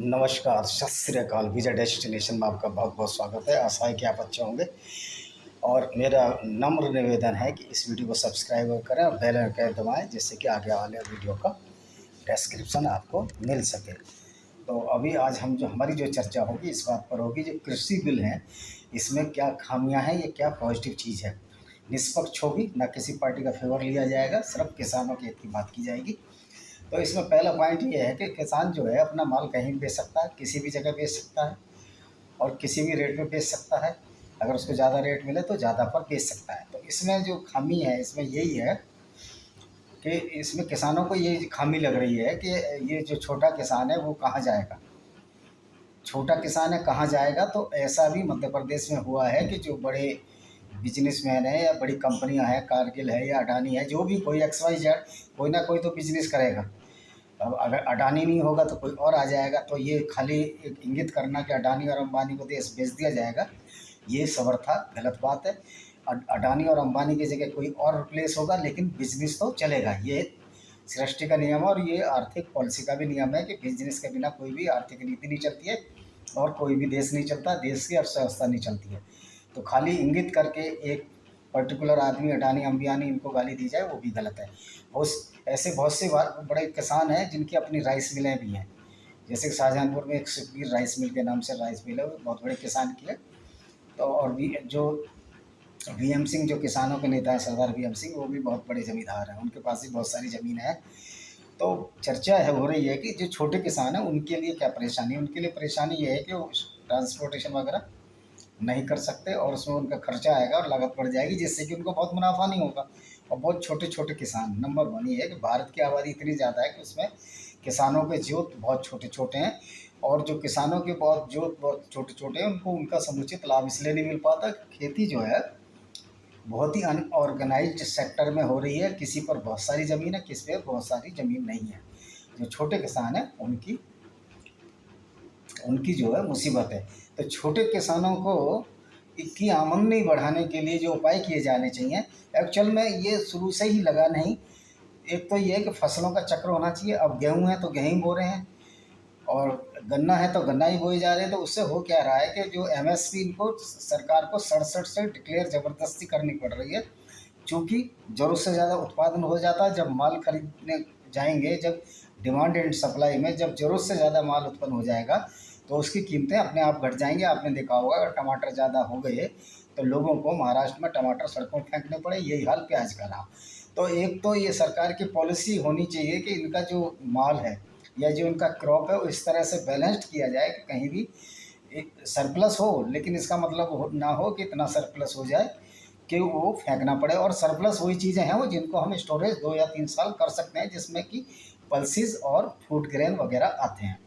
नमस्कार, सत श्री अकाल। वीज़ा डेस्टिनेशन में आपका बहुत बहुत स्वागत है। आशा है कि आप अच्छे होंगे और मेरा नम्र निवेदन है कि इस वीडियो को सब्सक्राइब करें और बेल आइकन दबाएं, जिससे कि आगे वाले वीडियो का डिस्क्रिप्शन आपको मिल सके। तो अभी आज हमारी जो चर्चा होगी इस बात पर होगी, जो कृषि बिल हैं इसमें क्या खामियां हैं, ये क्या पॉजिटिव चीज़ है। निष्पक्ष होगी, ना किसी पार्टी का फेवर लिया जाएगा, सिर्फ किसानों के हित की बात की जाएगी। तो इसमें पहला पॉइंट ये है कि किसान जो है अपना माल कहीं भी बेच सकता है, किसी भी जगह बेच सकता है और किसी भी रेट में बेच सकता है। अगर उसको ज़्यादा रेट मिले तो ज़्यादा पर बेच सकता है। तो इसमें जो खामी है इसमें यही है कि इसमें किसानों को ये खामी लग रही है कि ये जो छोटा किसान है वो कहाँ जाएगा। छोटा किसान है कहाँ जाएगा। तो ऐसा भी मध्य प्रदेश में हुआ है कि जो बड़े बिजनेसमैन है या बड़ी कंपनियां हैं, कारगिल है या अडानी है, जो भी कोई XYZ, कोई ना कोई तो बिजनेस करेगा। अब अगर अडानी नहीं होगा तो कोई और आ जाएगा। तो ये खाली एक इंगित करना कि अडानी और अंबानी को देश बेच दिया जाएगा, ये समर्था गलत बात है। अडानी और अंबानी की जगह कोई और रिप्लेस होगा, लेकिन बिजनेस तो चलेगा। ये सृष्टि का नियम है और ये आर्थिक पॉलिसी का भी नियम है कि बिजनेस के बिना कोई भी आर्थिक नीति नहीं चलती है और कोई भी देश नहीं चलता, देश की अर्थव्यवस्था नहीं चलती है। तो खाली इंगित करके एक पर्टिकुलर आदमी अडानी अंबियानी इनको गाली दी जाए, वो भी गलत है। ऐसे बहुत से बड़े किसान हैं जिनकी अपनी राइस मिलें भी हैं। जैसे शाहजहानपुर में एक सुखबीर राइस मिल के नाम से राइस मिल है, वो बहुत बड़े किसान की है। तो और भी जो VM सिंह, जो किसानों के नेता हैं, सरदार VM सिंह, वो भी बहुत बड़े जमींदार हैं, उनके पास भी बहुत सारी ज़मीन है। तो चर्चा है हो रही है कि जो छोटे किसान हैं उनके लिए क्या परेशानी है। उनके लिए परेशानी ये है कि वो ट्रांसपोर्टेशन वगैरह नहीं कर सकते और उसमें उनका खर्चा आएगा और लागत बढ़ जाएगी, जिससे कि उनको बहुत मुनाफा नहीं होगा। और बहुत छोटे छोटे किसान, नंबर 1 ये है कि भारत की आबादी इतनी ज़्यादा है कि उसमें किसानों के जोत बहुत छोटे छोटे हैं। और जो किसानों के जोत बहुत छोटे छोटे हैं, उनको उनका समुचित लाभ इसलिए नहीं मिल पाता। खेती जो है बहुत ही अनऑर्गेनाइज्ड सेक्टर में हो रही है। किसी पर बहुत सारी ज़मीन है, किसी पर बहुत सारी ज़मीन नहीं है। जो छोटे किसान हैं उनकी उनकी जो है मुसीबत है। तो छोटे किसानों को की आमदनी बढ़ाने के लिए जो उपाय किए जाने चाहिए, एक्चुअल में ये शुरू से ही लगा नहीं। एक तो ये है कि फसलों का चक्र होना चाहिए। अब गेहूँ है तो गेहूँ बो रहे हैं और गन्ना है तो गन्ना ही बोए जा रहे हैं। तो उससे हो क्या रहा है कि जो MSP इनको सरकार को 67 से डिक्लेयर ज़बरदस्ती करनी पड़ रही है, चूँकि ज़रूरत से ज़्यादा उत्पादन हो जाता है। जब माल खरीदने जाएंगे, जब डिमांड एंड सप्लाई में जब ज़रूरत से ज़्यादा माल उत्पन्न हो जाएगा तो उसकी कीमतें अपने आप घट जाएंगी। आपने देखा होगा अगर टमाटर ज़्यादा हो गए तो लोगों को महाराष्ट्र में टमाटर सड़कों पर फेंकने पड़े। यही हाल प्याज का रहा। तो एक तो ये सरकार की पॉलिसी होनी चाहिए कि इनका जो माल है या जो इनका क्रॉप है वो इस तरह से बैलेंस्ड किया जाए कि कहीं भी एक सरप्लस हो, लेकिन इसका मतलब ना हो कि इतना सरप्लस हो जाए कि वो फेंकना पड़े। और सरप्लस वही चीज़ें हैं वो जिनको हम स्टोरेज 2 या 3 साल कर सकते हैं, जिसमें कि पल्सेस और फूड ग्रेन वगैरह आते हैं,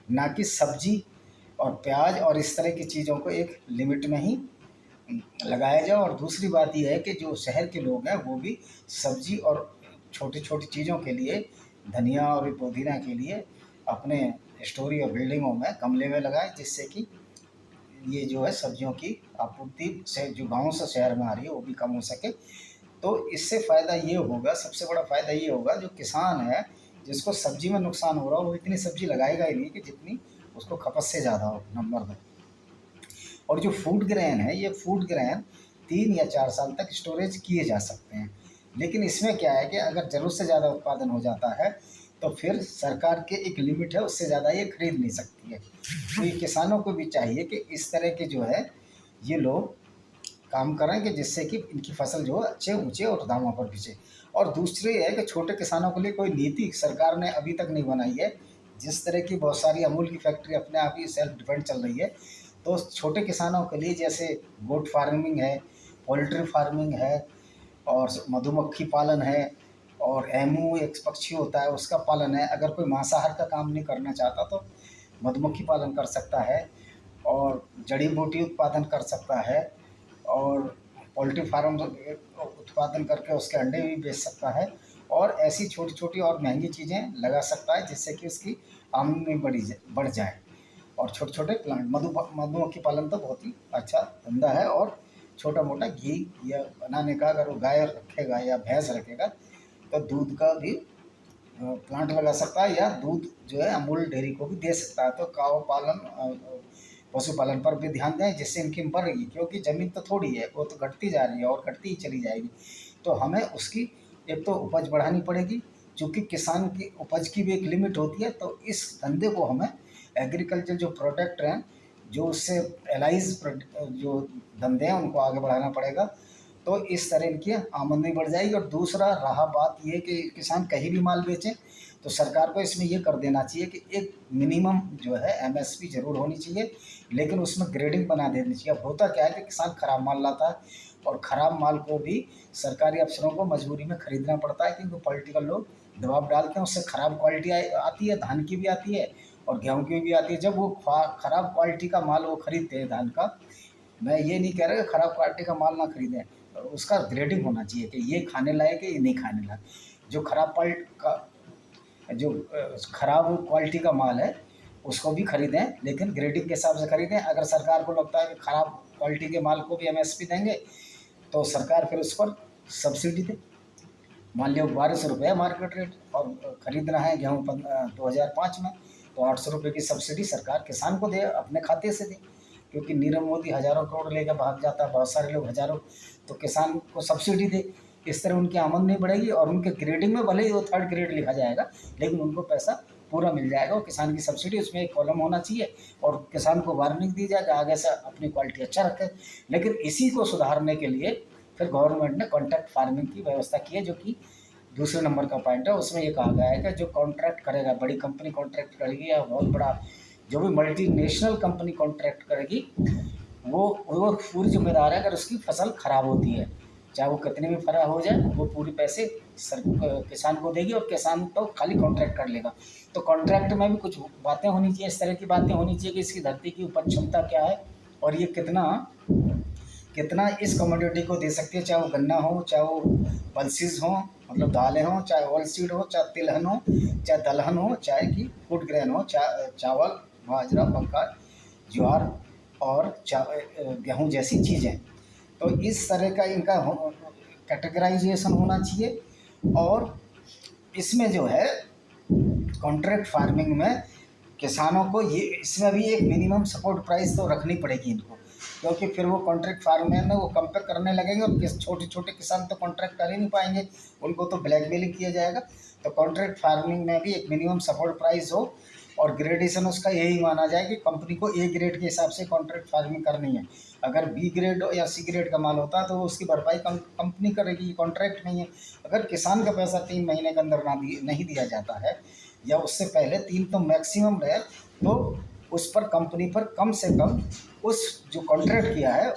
ना कि सब्जी और प्याज और इस तरह की चीज़ों को एक लिमिट में ही लगाया जाए। और दूसरी बात यह है कि जो शहर के लोग हैं वो भी सब्जी और छोटी छोटी चीज़ों के लिए, धनिया और पुदीना के लिए अपने स्टोरी और बिल्डिंगों में गमले में लगाएं, जिससे कि ये जो है सब्जियों की आपूर्ति से जो गाँव से शहर में आ रही है वो भी कम हो सके। तो इससे फ़ायदा ये होगा, सबसे बड़ा फ़ायदा ये होगा, जो किसान है जिसको सब्जी में नुकसान हो रहा हो वो इतनी सब्जी लगाएगा ही नहीं कि जितनी उसको खपत से ज़्यादा हो, नंबर 2। और जो फूड ग्रेन है, ये फूड ग्रेन 3 या 4 साल तक स्टोरेज किए जा सकते हैं। लेकिन इसमें क्या है कि अगर ज़रूरत से ज़्यादा उत्पादन हो जाता है तो फिर सरकार के एक लिमिट है, उससे ज़्यादा ये खरीद नहीं सकती है। तो ये किसानों को भी चाहिए कि इस तरह के जो है ये लोग काम करें कि जिससे कि इनकी फसल जो है अच्छे ऊँचे और दामों पर बिके। और दूसरी है कि छोटे किसानों के लिए कोई नीति सरकार ने अभी तक नहीं बनाई है। जिस तरह की बहुत सारी अमूल की फैक्ट्री अपने आप ही सेल्फ डिपेंड चल रही है, तो छोटे किसानों के लिए जैसे गोट फार्मिंग है, पोल्ट्री फार्मिंग है और मधुमक्खी पालन है और एमू एक पक्षी होता है उसका पालन है। अगर कोई मांसाहार का काम नहीं करना चाहता तो मधुमक्खी पालन कर सकता है और जड़ी बूटी उत्पादन कर सकता है और पोल्ट्री फार्म उत्पादन करके उसके अंडे भी बेच सकता है और ऐसी छोटी छोटी और महंगी चीज़ें लगा सकता है, जिससे कि उसकी आमदनी बढ़ जाए। और छोटे छोटे प्लांट मधुमक्खी पालन तो बहुत ही अच्छा धंधा है। और छोटा मोटा घी या बनाने का अगर वो गाय रखेगा या भैंस रखेगा तो दूध का भी प्लांट लगा सकता है, या दूध जो है अमूल डेयरी को भी दे सकता है। तो काव पालन पशुपालन पर भी ध्यान दें, जिससे इनकी बढ़ेगी, क्योंकि ज़मीन तो थोड़ी है, वो तो घटती जा रही है और घटती ही चली जाएगी। तो हमें उसकी एक तो उपज बढ़ानी पड़ेगी, चूँकि किसान की उपज की भी एक लिमिट होती है। तो इस धंधे को हमें एग्रीकल्चर जो प्रोडक्ट हैं, जो उससे एलाइज जो धंधे हैं, उनको आगे बढ़ाना पड़ेगा। तो इस तरह इनकी आमदनी बढ़ जाएगी। और दूसरा रहा बात ये कि किसान कहीं भी माल बेचें, तो सरकार को इसमें ये कर देना चाहिए कि एक मिनिमम जो है एमएसपी ज़रूर होनी चाहिए, लेकिन उसमें ग्रेडिंग बना देनी चाहिए। अब होता क्या है कि किसान ख़राब माल लाता है, और ख़राब माल को भी सरकारी अफसरों को मजबूरी में ख़रीदना पड़ता है, क्योंकि पॉलिटिकल लोग दबाव डालते हैं। उससे ख़राब क्वालिटी आती है, धान की भी आती है और गेहूँ की भी आती है। जब वो ख़राब क्वालिटी का माल वो खरीदते हैं धान का, मैं ये नहीं कह रहा कि ख़राब क्वालिटी का माल ना खरीदें, उसका ग्रेडिंग होना चाहिए कि ये खाने लायक है, ये नहीं खाने लायक। जो ख़राब क्वालिटी का माल है उसको भी खरीदें, लेकिन ग्रेडिंग के हिसाब से खरीदें। अगर सरकार को लगता है कि ख़राब क्वालिटी के माल को भी एमएसपी देंगे, तो सरकार फिर उस पर सब्सिडी दे। मान लिया 1200 है मार्केट रेट, और खरीदना है गेहूँ 2005 में, तो 800 की सब्सिडी सरकार किसान को दे, अपने खाते से दे। क्योंकि नीरव मोदी हज़ारों करोड़ लेकर भाग जाता है, बहुत सारे लोग हज़ारों, तो किसान को सब्सिडी दे। इस तरह उनकी आमदनी बढ़ेगी, और उनके ग्रेडिंग में भले ही वो 3rd ग्रेड लिखा जाएगा, लेकिन उनको पैसा पूरा मिल जाएगा। और किसान की सब्सिडी, उसमें एक कॉलम होना चाहिए, और किसान को वार्निंग दी जाएगा आगे से अपनी क्वालिटी अच्छा रखे। लेकिन इसी को सुधारने के लिए फिर गवर्नमेंट ने कॉन्ट्रैक्ट फार्मिंग की व्यवस्था की है, जो कि दूसरे नंबर का पॉइंट है। उसमें ये कहा गया है कि जो कॉन्ट्रैक्ट करेगा, बड़ी कंपनी कॉन्ट्रैक्ट करेगी, या बहुत बड़ा जो भी मल्टीनेशनल कंपनी कॉन्ट्रैक्ट करेगी, वो पूरी जिम्मेदार है अगर उसकी फसल ख़राब होती है, चाहे वो कितनी भी ख़राब हो जाए, वो पूरे पैसे किसान को देगी, और किसान तो खाली कॉन्ट्रैक्ट कर लेगा। तो कॉन्ट्रैक्ट में भी कुछ बातें होनी चाहिए, इस तरह की बातें होनी चाहिए कि इसकी धरती की उपज क्षमता क्या है, और ये कितना कितना इस कमोडिटी को दे सकती है, चाहे वो गन्ना हो, चाहे वो पल्सेस हो, मतलब दालें हों, चाहे ऑयल सीड हो, चाहे तिलहन हो, चाहे दलहन हो, चाहे कि फूड ग्रेन हो, चावल, बाजरा, मक्का, ज्वार और गेहूँ जैसी चीज़ें। तो इस तरह का इनका कैटेगराइजेशन होना चाहिए। और इसमें जो है कॉन्ट्रैक्ट फार्मिंग में किसानों को ये, इसमें भी एक मिनिमम सपोर्ट प्राइस तो रखनी पड़ेगी इनको, क्योंकि फिर वो कॉन्ट्रैक्ट फार्मिंग में वो कंपेयर करने लगेंगे, और छोटे छोटे किसान तो कॉन्ट्रैक्ट कर ही नहीं पाएंगे, उनको तो ब्लैकमेलिंग किया जाएगा। तो कॉन्ट्रैक्ट फार्मिंग में भी एक मिनिमम सपोर्ट प्राइस हो, और ग्रेडेशन उसका यही माना जाए कि कंपनी को ए ग्रेड के हिसाब से कॉन्ट्रैक्ट फार्मिंग करनी है। अगर बी ग्रेड या सी ग्रेड का माल होता है, तो उसकी भरपाई कंपनी करेगी, कॉन्ट्रैक्ट नहीं है। अगर किसान का पैसा 3 महीने के अंदर नहीं दिया जाता है, या उससे पहले 3 तो मैक्सिमम रहे, तो उस पर कंपनी पर कम से कम उस जो कॉन्ट्रैक्ट किया है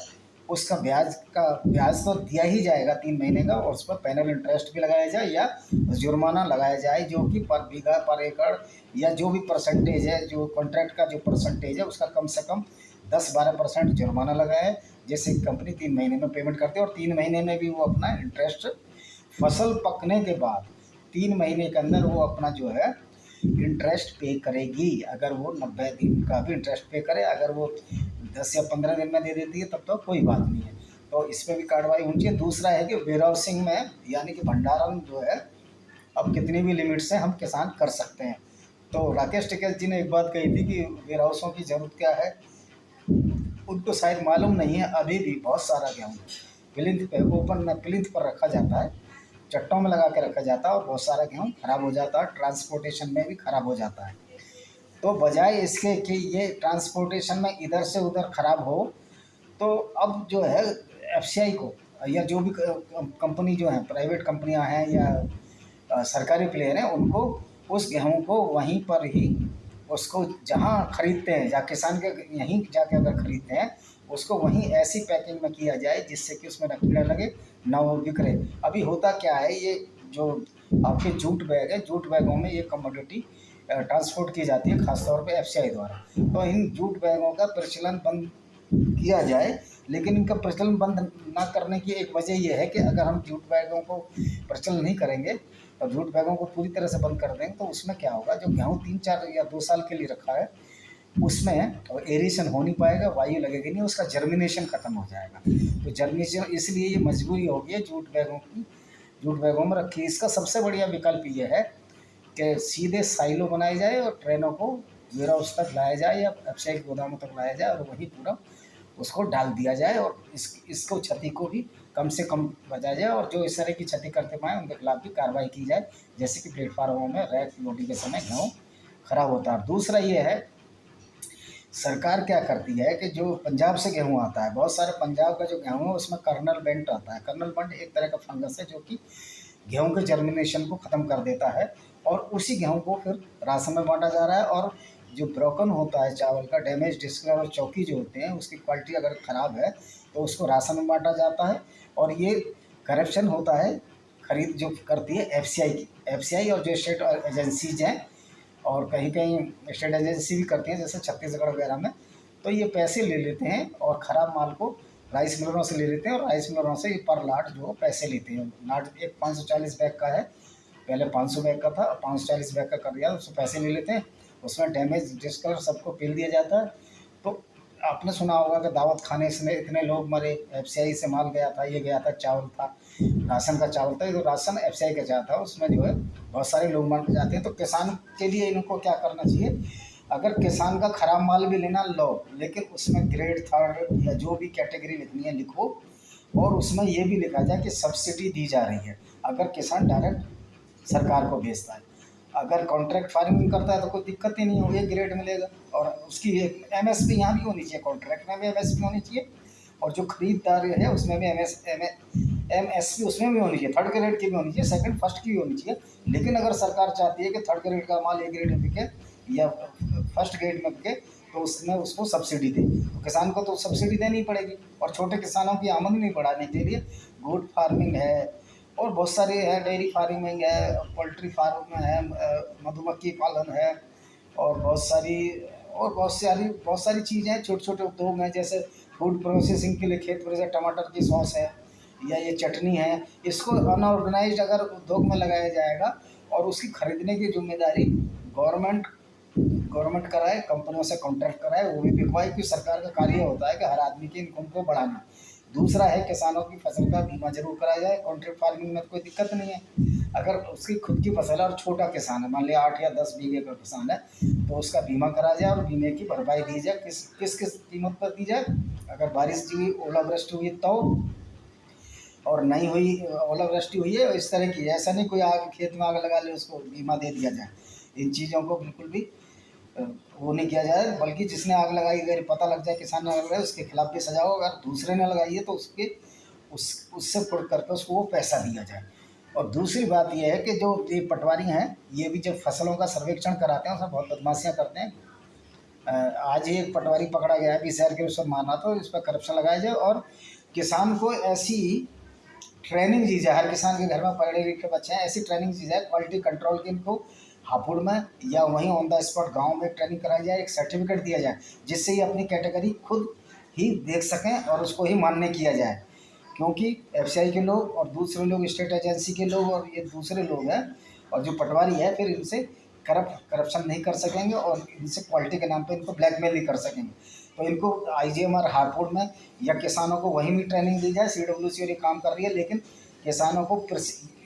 उसका ब्याज तो दिया ही जाएगा 3 महीने का, और उस पर पेनल इंटरेस्ट भी लगाया जाए, या जुर्माना लगाया जाए, जो कि पर बीघा, पर एकड़, या जो भी परसेंटेज है, जो कॉन्ट्रैक्ट का जो परसेंटेज है, उसका कम से कम 10-12% जुर्माना लगाए, जिससे कंपनी 3 महीने में पेमेंट करती है। और 3 महीने में भी वो अपना इंटरेस्ट, फसल पकने के बाद 3 महीने के अंदर वो अपना जो है इंटरेस्ट पे करेगी। अगर वो 90 दिन का भी इंटरेस्ट पे करे, अगर वो 10 या 15 दिन में दे देती है, तब तो कोई बात नहीं है। तो इस पर भी कार्रवाई होनी चाहिए। दूसरा है कि वेयर हाउसिंग में, यानी कि भंडारण जो है, अब कितनी भी लिमिट से हम किसान कर सकते हैं। तो राकेश टिकैत जी ने एक बात कही थी कि वेयर हाउसों की ज़रूरत क्या है, उनको शायद मालूम नहीं है। अभी भी बहुत सारा गेहूँ प्लिंथ पे, ओपन में प्लिंथ पर रखा जाता है, चट्टों में लगा के रखा जाता है, और बहुत सारा गेहूँ ख़राब हो जाता है, ट्रांसपोर्टेशन में भी ख़राब हो जाता है। तो बजाय इसके कि ये ट्रांसपोर्टेशन में इधर से उधर ख़राब हो, तो अब जो है एफसीआई को, या जो भी कंपनी जो है, प्राइवेट कंपनियां हैं या सरकारी प्लेयर हैं, उनको उस गेहूं को वहीं पर ही, उसको जहां खरीदते हैं, या किसान के यहीं जाके अगर खरीदते हैं, उसको वहीं ऐसी पैकिंग में किया जाए जिससे कि उसमें ना कीड़ा लगे, ना वो बिखरे। अभी होता क्या है, ये जो आपके जूट बैग है, जूट बैगों में ये कमोडिटी ट्रांसपोर्ट की जाती है, खासतौर पे एफसीआई द्वारा। तो इन जूट बैगों का प्रचलन बंद किया जाए, लेकिन इनका प्रचलन बंद ना करने की एक वजह यह है कि अगर हम जूट बैगों को प्रचलन नहीं करेंगे, और जूट बैगों को पूरी तरह से बंद कर देंगे, तो उसमें क्या होगा, जो गेहूँ 3-4 या 2 साल के लिए रखा है, उसमें एरेशन हो नहीं पाएगा, वायु लगेगी नहीं, उसका जर्मिनेशन ख़त्म हो जाएगा। तो जर्मिनेशन, इसलिए ये मजबूरी होगी जूट बैगों की, जूट बैगों में रखी। इसका सबसे बढ़िया विकल्प ये है कि सीधे साइलो बनाई जाए और ट्रेनों को वेयर हाउस तक लाया जाए या एफसीआई के गोदामों तक लाया जाए और वहीं पूरा उसको डाल दिया जाए और इसको क्षति को भी कम से कम बचाया जाए और जो इस तरह की क्षति करते पाएँ उनके खिलाफ भी कार्रवाई की जाए, जैसे कि प्लेटफार्मों में रैक लोडिंग के समय गेहूँ खराब होता है। दूसरा ये है, सरकार क्या करती है कि जो पंजाब से गेहूँ आता है, बहुत सारे पंजाब का जो गेहूँ है उसमें कर्नल बेंट आता है। कर्नल बेंट एक तरह का फंगस है जो कि गेहूँ के जर्मिनेशन को ख़त्म कर देता है और उसी गेहूँ को फिर राशन में बांटा जा रहा है। और जो ब्रोकन होता है चावल का, डैमेज डिस्कलर और चौकी जो होते हैं उसकी क्वालिटी अगर ख़राब है तो उसको राशन में बांटा जाता है। और ये करप्शन होता है खरीद जो करती है एफसीआई की, एफसीआई और जो स्टेट एजेंसीज हैं और कहीं कहीं स्टेट एजेंसी भी करती हैं जैसे छत्तीसगढ़ वगैरह में, तो ये पैसे ले लेते हैं और ख़राब माल को राइस मिलरों से ले लेते हैं और राइस मिलरों से पर लाट जो पैसे लेते हैं। लाट एक 540 बैग का है, पहले 500 बैग का था, 540 बैग का कर दिया, उससे पैसे ले लेते हैं, उसमें डैमेज डिस्कलर सबको पिल दिया जाता है। तो आपने सुना होगा कि दावत खाने से इतने लोग मरे, एफसीआई से माल गया था, ये गया था, चावल था, राशन का चावल था, ये तो राशन एफसीआई का चावल था, उसमें जो है बहुत सारे लोग मर जाते हैं। तो किसान के लिए इनको क्या करना चाहिए, अगर किसान का ख़राब माल भी लेना लो, लेकिन उसमें ग्रेड थर्ड या जो भी कैटेगरी लिखनी है लिखो और उसमें ये भी लिखा जाए कि सब्सिडी दी जा रही है अगर किसान डायरेक्ट सरकार को बेचता है। अगर कॉन्ट्रैक्ट फार्मिंग करता है तो कोई दिक्कत ही नहीं होगी, एक ग्रेड मिलेगा और उसकी एक एमएसपी यहाँ भी होनी चाहिए, कॉन्ट्रैक्ट में भी एमएसपी होनी चाहिए और जो खरीददार है उसमें भी एमएसपी उसमें भी होनी चाहिए, थर्ड ग्रेड की भी होनी चाहिए, सेकंड फर्स्ट की भी होनी चाहिए। लेकिन अगर सरकार चाहती है कि थर्ड ग्रेड का माल ए ग्रेड में बिके या फर्स्ट ग्रेड में बिके तो उसमें उसको सब्सिडी दे, तो किसान को तो सब्सिडी देनी पड़ेगी। और छोटे किसानों की आमदनी बढ़ाने के लिए गुड फार्मिंग है और बहुत सारे है, डेयरी फार्मिंग है, पोल्ट्री फार्म है, मधुमक्खी पालन है और बहुत सारी चीज़ें हैं, छोटे छोटे उद्योग हैं, जैसे फूड प्रोसेसिंग के लिए खेत पर जैसे टमाटर की सॉस है या ये चटनी है, इसको अनऑर्गेनाइज्ड अगर उद्योग में लगाया जाएगा और उसकी खरीदने की जिम्मेदारी गवर्नमेंट कराए, कंपनियों से कॉन्ट्रैक्ट कराए, वो भी बिकवाए, क्योंकि सरकार का कार्य होता है कि हर आदमी की इनकम को बढ़ाना। दूसरा है किसानों की फसल का बीमा जरूर कराया जाए, कॉन्ट्रैक्ट फार्मिंग में कोई दिक्कत नहीं है। अगर उसकी खुद की फसल है और छोटा किसान है, मान लिया 8 या 10 बीघे का किसान है, तो उसका बीमा कराया जाए और बीमे की भरपाई दी जाए। किस किस कीमत पर दी जाए, अगर बारिश हुई, ओलावृष्टि हुई तो, और नहीं हुई, ओलावृष्टि हुई है इस तरह की, ऐसा नहीं कोई आग खेत में आग लगा ले उसको बीमा दे दिया जाए। इन चीज़ों को बिल्कुल भी वो नहीं किया जाए, बल्कि जिसने आग लगाई अगर पता लग जाए किसान ने आग लगाई उसके खिलाफ भी सजा हो, अगर दूसरे ने लगाई है तो उससे पुट करके उसको वो पैसा दिया जाए। और दूसरी बात ये है कि जो ये पटवारी हैं ये भी जब फसलों का सर्वेक्षण कराते हैं उसमें बहुत बदमाशियाँ करते हैं। आज ही एक पटवारी पकड़ा गया है कि शहर के उसमें माना, तो इस पर करप्शन लगाया जाए और किसान को ऐसी ट्रेनिंग दी जाए, हर किसान के घर में पढ़े लिखे बच्चे हैं, ऐसी ट्रेनिंग दी जाए क्वालिटी कंट्रोल की, इनको हापुड़ में या वहीं ऑन द स्पॉट गांव में ट्रेनिंग कराई जाए, एक सर्टिफिकेट दिया जाए जिससे ये अपनी कैटेगरी खुद ही देख सकें और उसको ही मान्य किया जाए। क्योंकि एफसीआई के लोग और दूसरे लोग स्टेट एजेंसी के लोग और ये दूसरे लोग हैं और जो पटवारी है फिर इनसे करप्शन नहीं कर सकेंगे और इनसे क्वालिटी के नाम पे इनको ब्लैकमेल नहीं कर सकेंगे। तो इनको आईजीएमआर हापुड़ में या किसानों को वहीं भी ट्रेनिंग दी जाए, सीडब्ल्यूसी और ये काम कर रही है, लेकिन किसानों को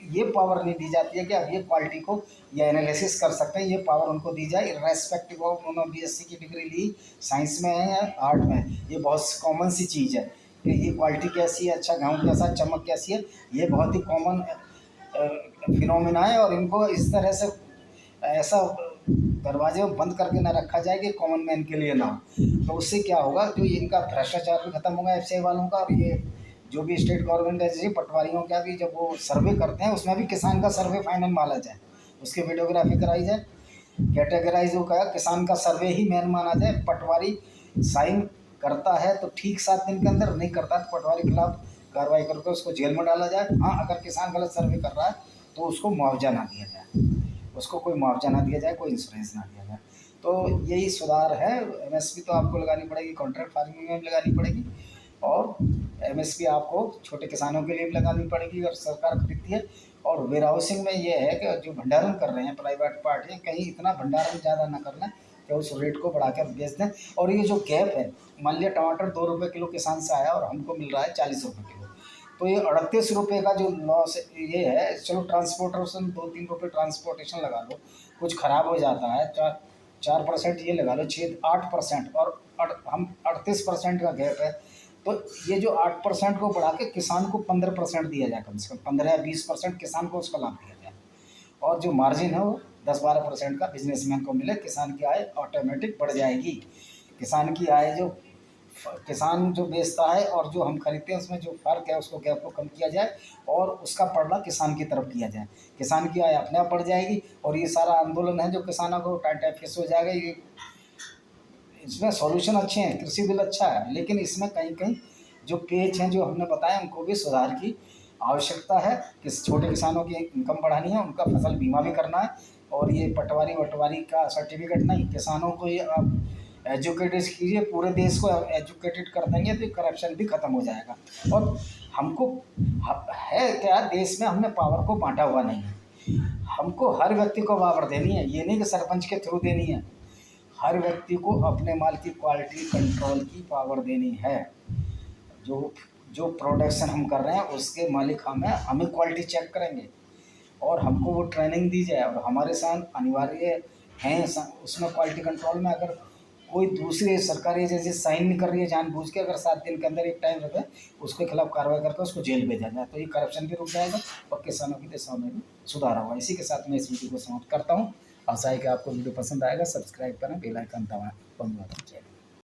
ये पावर नहीं दी जाती है कि अब ये क्वालिटी को या एनालिसिस कर सकते हैं, ये पावर उनको दी जाए इर्रेस्पेक्टिव ऑफ उन्होंने बीएससी की डिग्री ली, साइंस में है या आर्ट में। ये बहुत कॉमन सी चीज़ है कि ये क्वालिटी कैसी है, अच्छा गेहूँ कैसा, चमक कैसी है, ये बहुत ही कॉमन फिनोमिना है और इनको इस तरह से ऐसा दरवाजे बंद करके ना रखा जाए कि कॉमन मैन के लिए ना हो। तो उससे क्या होगा, जो इनका भ्रष्टाचार भी खत्म होगा एफसीआई वालों का, और ये जो भी स्टेट गवर्नमेंट एजेंसी पटवारियों का भी जब वो सर्वे करते हैं उसमें भी किसान का सर्वे फाइनल माना जाए, उसकी वीडियोग्राफी कराई जाए, कैटेगराइज होगा, किसान का सर्वे ही मेन माना जाए। पटवारी साइन करता है तो ठीक 7 दिन के अंदर, नहीं करता तो पटवारी के खिलाफ कार्रवाई करके उसको जेल में डाला जाए। हाँ, अगर किसान गलत सर्वे कर रहा है तो उसको मुआवजा ना दिया जाए, उसको कोई मुआवजा ना दिया जाए, कोई इंश्योरेंस ना दिया जाए। तो यही सुधार है। एमएसपी तो आपको लगानी पड़ेगी, कॉन्ट्रैक्ट फार्मिंग में भी लगानी पड़ेगी और एमएसपी आपको छोटे किसानों के लिए भी लगानी पड़ेगी अगर सरकार खरीदती है। और वेयर हाउसिंग में ये है कि जो भंडारण कर रहे हैं प्राइवेट पार्टी, कहीं इतना भंडारण ज़्यादा ना कर लें कि उस रेट को बढ़ा कर बेच दें। और ये जो गैप है, मान लिया टमाटर 2 रुपये किलो किसान से आया और हमको मिल रहा है 40 रुपये किलो, तो ये 38 रुपये का जो लॉस ये है, चलो ट्रांसपोर्टेशन 2-3 रुपये ट्रांसपोर्टेशन लगा लो, कुछ ख़राब हो जाता है, 4% ये लगा लो, 6-8%, और हम 38% का गैप है। तो ये जो 8% को बढ़ा के किसान को 15% दिया जाए, कम से कम 15 या 20% किसान को उसका लाभ दिया जाए, और जो मार्जिन है वो 10-12% का बिजनेसमैन को मिले। किसान की आय ऑटोमेटिक बढ़ जाएगी। किसान की आय जो किसान जो बेचता है और जो हम खरीदते हैं उसमें जो फ़र्क है उसको गैप को कम किया जाए, और उसका पड़ना किसान की तरफ किया जाए। किसान की आय अपने आप बढ़ जाएगी, और ये सारा आंदोलन है जो किसानों को टाइम फेस हो जाएगा। ये इसमें सॉल्यूशन अच्छे हैं, कृषि बिल अच्छा है, लेकिन इसमें कहीं कहीं जो पेच हैं जो हमने बताया उनको भी सुधार की आवश्यकता है। छोटे किसानों की इनकम बढ़ानी है, उनका फसल बीमा भी करना है, और ये पटवारी वटवारी का सर्टिफिकेट नहीं, किसानों को ये आप एजुकेटेड कीजिए, पूरे देश को एजुकेटेड कर देंगे तो करप्शन भी ख़त्म हो जाएगा। और हमको है क्या, देश में हमने पावर को बांटा हुआ नहीं है, हमको हर व्यक्ति को पावर देनी है, ये नहीं कि सरपंच के थ्रू देनी है। हर व्यक्ति को अपने माल की क्वालिटी कंट्रोल की पावर देनी है। जो जो प्रोडक्शन हम कर रहे हैं उसके मालिक हमें क्वालिटी चेक करेंगे, और हमको वो ट्रेनिंग दी जाए, और हमारे साथ अनिवार्य हैं उसमें क्वालिटी कंट्रोल में, अगर कोई दूसरी सरकारी एजेंसी साइन नहीं कर रही है जानबूझ के, अगर 7 दिन के अंदर एक टाइम रखे, उसके खिलाफ कार्रवाई करके उसको जेल भेजा जाए, तो ये करप्शन भी रुक जाएगा और किसानों की दशा में भी सुधार होगा। इसी के साथ मैं इस वीडियो को समाप्त करता हूँ। आशा है कि आपको वीडियो पसंद आएगा। सब्सक्राइब करें, बेल आइकन दबाएं। धन्यवाद।